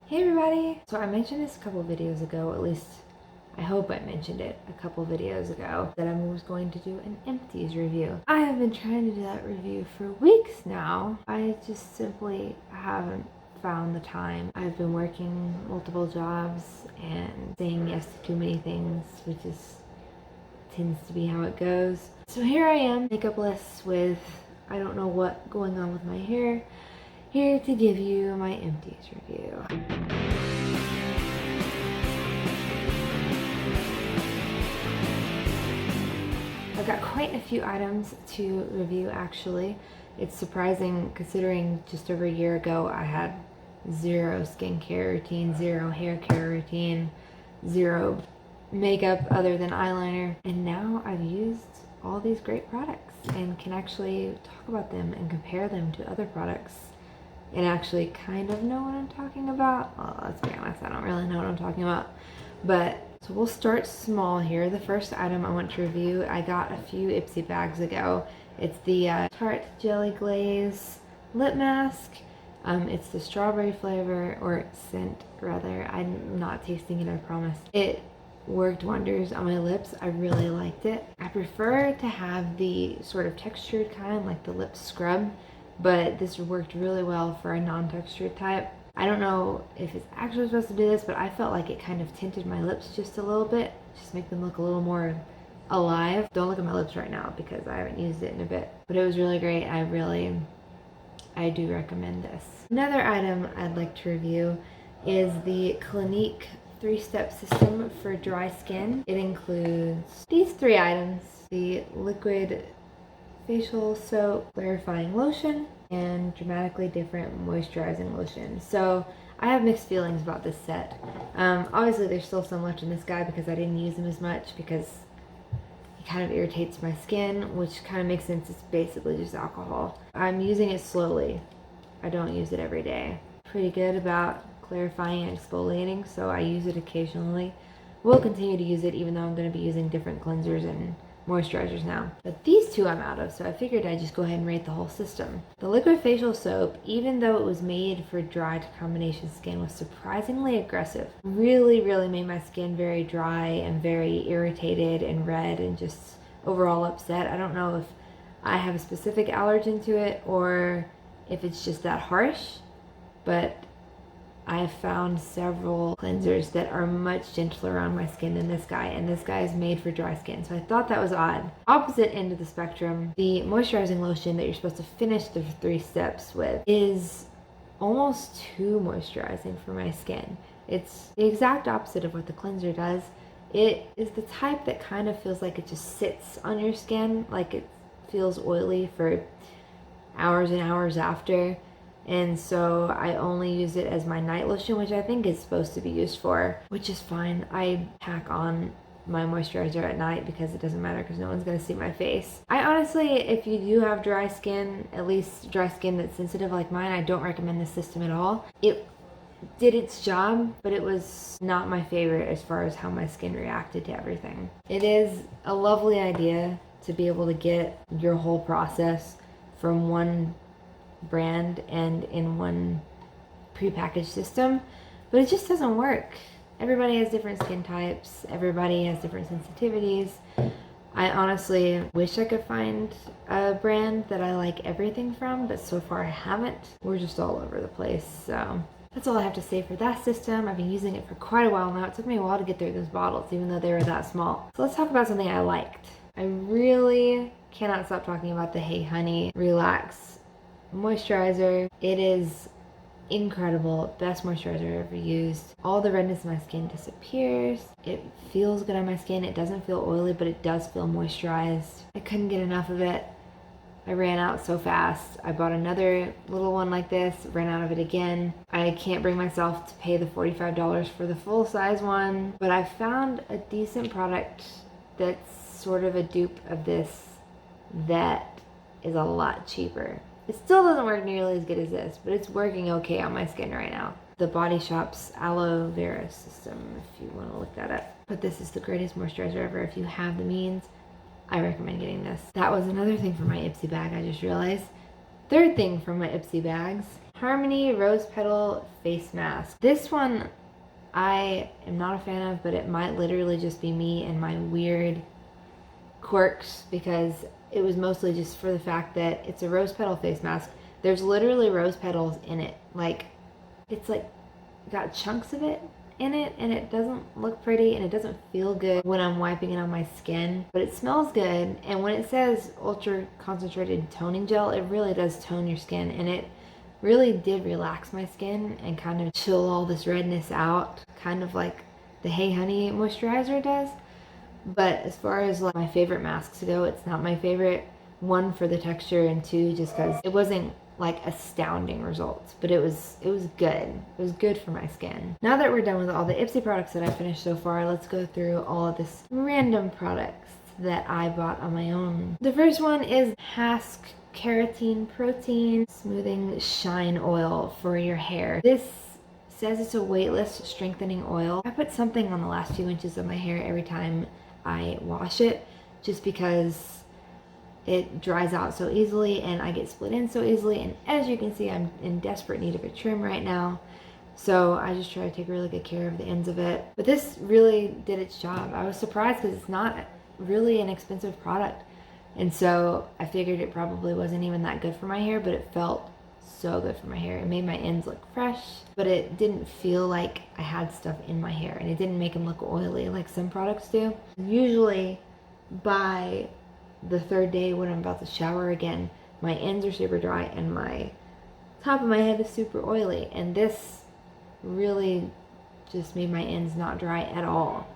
Hey everybody! So I mentioned this a couple videos ago, at least I hope I mentioned it a couple videos ago, that I was going to do an empties review. I have been trying to do that review for weeks now. I just simply haven't found the time. I've been working multiple jobs and saying yes to too many things, which tends to be how it goes. So here I am, makeup-less with I don't know what going on with my hair, here to give you my empties review. I've got quite a few items to review actually. It's surprising considering just over a year ago I had zero skincare routine, zero hair care routine, zero makeup other than eyeliner, and now I've used all these great products and can actually talk about them and compare them to other products and actually kind of know what I'm talking about. Well, let's be honest, I don't really know what I'm talking about. But, so we'll start small here. The first item I want to review, I got a few Ipsy bags ago. It's the Tarte Jelly Glaze Lip Mask. It's the strawberry flavor, or scent rather. I'm not tasting it, I promise. It worked wonders on my lips. I really liked it. I prefer to have the sort of textured kind, like the lip scrub, but this worked really well for a non-textured type. I don't know if it's actually supposed to do this, but I felt like it kind of tinted my lips just a little bit, just make them look a little more alive. Don't look at my lips right now because I haven't used it in a bit, but it was really great. I do recommend this. Another item I'd like to review is the Clinique 3-step system for dry skin. It includes these 3 items: the liquid facial soap, clarifying lotion, and dramatically different moisturizing lotion. So I have mixed feelings about this set. Obviously there's still so much in this guy because I didn't use him as much because he kind of irritates my skin, which kind of makes sense. It's basically just alcohol. I'm using it slowly. I don't use it every day. Pretty good about clarifying and exfoliating, so I use it occasionally. We'll continue to use it even though I'm going to be using different cleansers and moisturizers now. But these 2 I'm out of, so I figured I'd just go ahead and rate the whole system. The liquid facial soap, even though it was made for dry to combination skin, was surprisingly aggressive. Really made my skin very dry and very irritated and red and just overall upset. I don't know if I have a specific allergen to it or if it's just that harsh, but I have found several cleansers that are much gentler on my skin than this guy, and this guy is made for dry skin, so I thought that was odd. Opposite end of the spectrum, the moisturizing lotion that you're supposed to finish the 3 steps with is almost too moisturizing for my skin. It's the exact opposite of what the cleanser does. It is the type that kind of feels like it just sits on your skin, like it feels oily for hours and hours after. And so I only use it as my night lotion, which I think it's supposed to be used for, which is fine. I pack on my moisturizer at night because it doesn't matter because no one's going to see my face. I honestly, if you do have dry skin, at least dry skin that's sensitive like mine, I don't recommend this system at all. It did its job, but it was not my favorite as far as how my skin reacted to everything. It is a lovely idea to be able to get your whole process from one brand and in one prepackaged system, but it just doesn't work. Everybody has different skin types, everybody has different sensitivities. I honestly wish I could find a brand that I like everything from, but so far I haven't. We're just all over the place, so that's all I have to say for that system. I've been using it for quite a while now. It took me a while to get through those bottles, even though they were that small. So let's talk about something I liked. I really cannot stop talking about the Hey Honey Relax moisturizer. It is incredible. Best moisturizer I've ever used. All the redness in my skin disappears. It feels good on my skin. It doesn't feel oily, but it does feel moisturized. I couldn't get enough of it. I ran out so fast. I bought another little one like this, ran out of it again. I can't bring myself to pay the $45 for the full size one, but I found a decent product that's sort of a dupe of this that is a lot cheaper. It still doesn't work nearly as good as this, but it's working okay on my skin right now. The Body Shop's Aloe Vera system, if you want to look that up. But this is the greatest moisturizer ever if you have the means. I recommend getting this. That was another thing for my Ipsy bag I just realized. Third thing from my Ipsy bags Harmony Rose Petal Face Mask. This one I am not a fan of, but it might literally just be me and my weird quirks, because it was mostly just for the fact that it's a rose petal face mask. There's literally rose petals in it. Like, it's like got chunks of it in it, and it doesn't look pretty and it doesn't feel good when I'm wiping it on my skin, but it smells good. And when it says ultra concentrated toning gel, it really does tone your skin, and it really did relax my skin and kind of chill all this redness out, kind of like the Hey Honey moisturizer does. But as far as like my favorite masks go, it's not my favorite. One, for the texture, and two, just because it wasn't like astounding results, but it was good. It was good for my skin. Now that we're done with all the Ipsy products that I finished so far, let's go through all of this random products that I bought on my own. The first one is Hask Keratin Protein Smoothing Shine Oil for your hair. This says it's a weightless strengthening oil. I put something on the last few inches of my hair every time I wash it, just because it dries out so easily and I get split in so easily. And as you can see, I'm in desperate need of a trim right now. So I just try to take really good care of the ends of it. But this really did its job. I was surprised because it's not really an expensive product. And so I figured it probably wasn't even that good for my hair, but it felt so good for my hair. It made my ends look fresh, but it didn't feel like I had stuff in my hair, and it didn't make them look oily like some products do. Usually by the third day, when I'm about to shower again, my ends are super dry and my top of my head is super oily, and this really just made my ends not dry at all,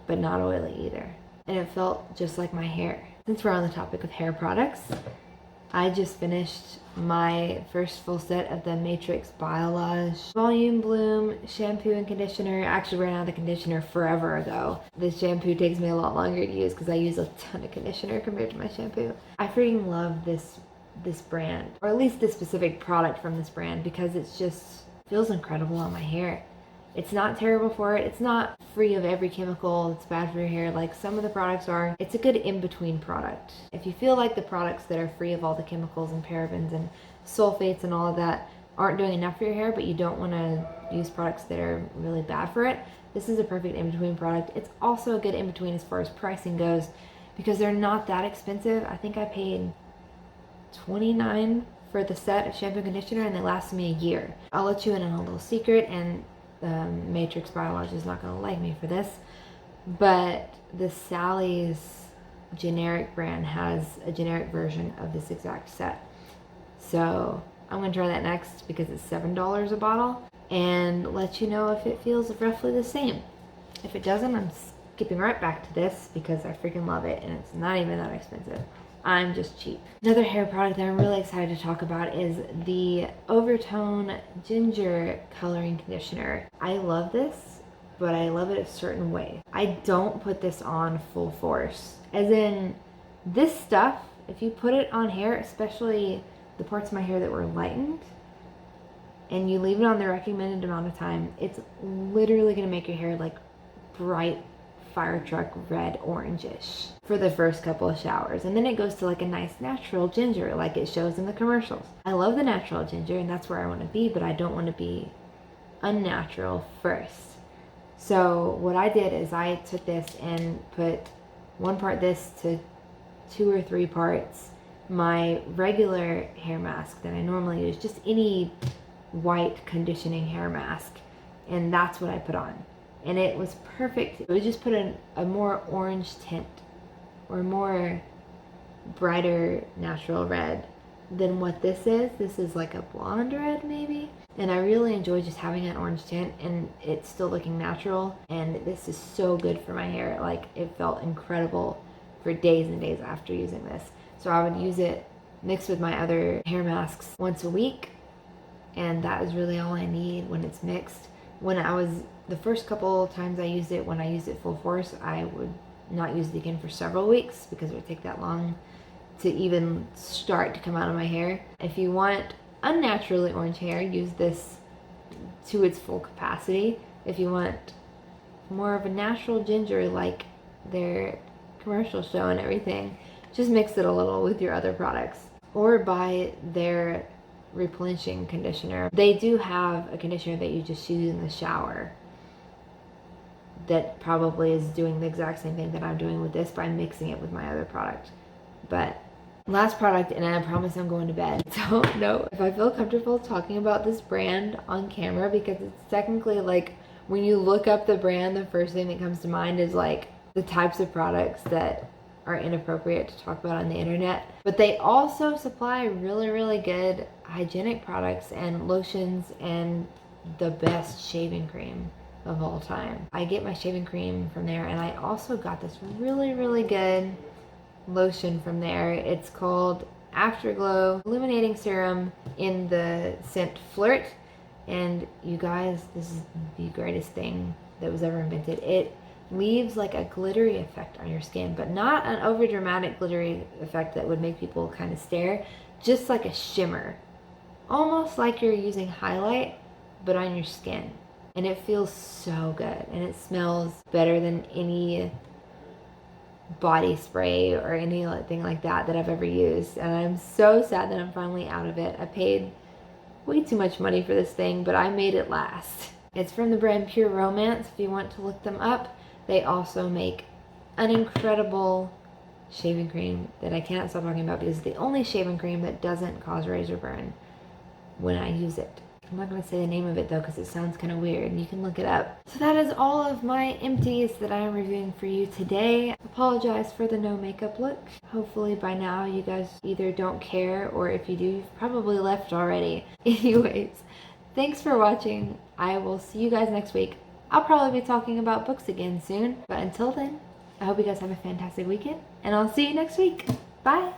but not oily either. And it felt just like my hair. Since we're on the topic of hair products, I just finished my first full set of the Matrix Biolage Volume Bloom shampoo and conditioner. I actually ran out of the conditioner forever ago. This shampoo takes me a lot longer to use because I use a ton of conditioner compared to my shampoo. I freaking love this brand, or at least this specific product from this brand, because it's just feels incredible on my hair. It's not terrible for it. It's not free of every chemical that's bad for your hair like some of the products are. It's a good in-between product. If you feel like the products that are free of all the chemicals and parabens and sulfates and all of that aren't doing enough for your hair, but you don't want to use products that are really bad for it, this is a perfect in-between product. It's also a good in-between as far as pricing goes, because they're not that expensive. I think I paid $29 for the set of shampoo and conditioner, and they lasted me a year. I'll let you in on a little secret, and Matrix Biolage is not going to like me for this, but the Sally's generic brand has a generic version of this exact set. So I'm going to try that next because it's $7 a bottle, and let you know if it feels roughly the same. If it doesn't, I'm skipping right back to this because I freaking love it, and it's not even that expensive. I'm just cheap. Another hair product that I'm really excited to talk about is the Overtone Ginger Coloring Conditioner. I love this, but I love it a certain way. I don't put this on full force. As in, this stuff, if you put it on hair, especially the parts of my hair that were lightened, and you leave it on the recommended amount of time, it's literally gonna make your hair like bright fire truck red orangish for the first couple of showers, and then it goes to like a nice natural ginger like it shows in the commercials. I love the natural ginger, and that's where I want to be, but I don't want to be unnatural first. So what I did is I took this and put one part this to 2 or 3 parts my regular hair mask that I normally use, just any white conditioning hair mask, and that's what I put on. And it was perfect. It would just put a more orange tint, or more brighter natural red than what this is. This is like a blonde red maybe. And I really enjoy just having an orange tint and it's still looking natural. And this is so good for my hair. Like, it felt incredible for days and days after using this. So I would use it mixed with my other hair masks once a week. And that is really all I need when it's mixed. The first couple times I used it, when I used it full force, I would not use it again for several weeks because it would take that long to even start to come out of my hair. If you want unnaturally orange hair, use this to its full capacity. If you want more of a natural ginger like their commercials show and everything, just mix it a little with your other products. Or buy their replenishing conditioner. They do have a conditioner that you just use in the shower that probably is doing the exact same thing that I'm doing with this by mixing it with my other product. But last product, and I promise I'm going to bed. So no, if I feel comfortable talking about this brand on camera, because it's technically like, when you look up the brand, the first thing that comes to mind is like the types of products that are inappropriate to talk about on the internet. But they also supply really, really good hygienic products and lotions and the best shaving cream of all time. I get my shaving cream from there, and I also got this really, really good lotion from there. It's called Afterglow Illuminating Serum in the scent Flirt. And you guys, this is the greatest thing that was ever invented. It leaves like a glittery effect on your skin, but not an over dramatic glittery effect that would make people kind of stare, just like a shimmer, almost like you're using highlight but on your skin. And it feels so good, and it smells better than any body spray or anything like that I've ever used. And I'm so sad that I'm finally out of it. I paid way too much money for this thing, but I made it last. It's from the brand Pure Romance, if you want to look them up. They also make an incredible shaving cream that I cannot stop talking about, because it's the only shaving cream that doesn't cause razor burn when I use it. I'm not going to say the name of it though, because it sounds kind of weird, and you can look it up. So that is all of my empties that I am reviewing for you today. Apologize for the no makeup look. Hopefully by now you guys either don't care, or if you do, you've probably left already. Anyways, thanks for watching. I will see you guys next week. I'll probably be talking about books again soon, but until then, I hope you guys have a fantastic weekend, and I'll see you next week. Bye!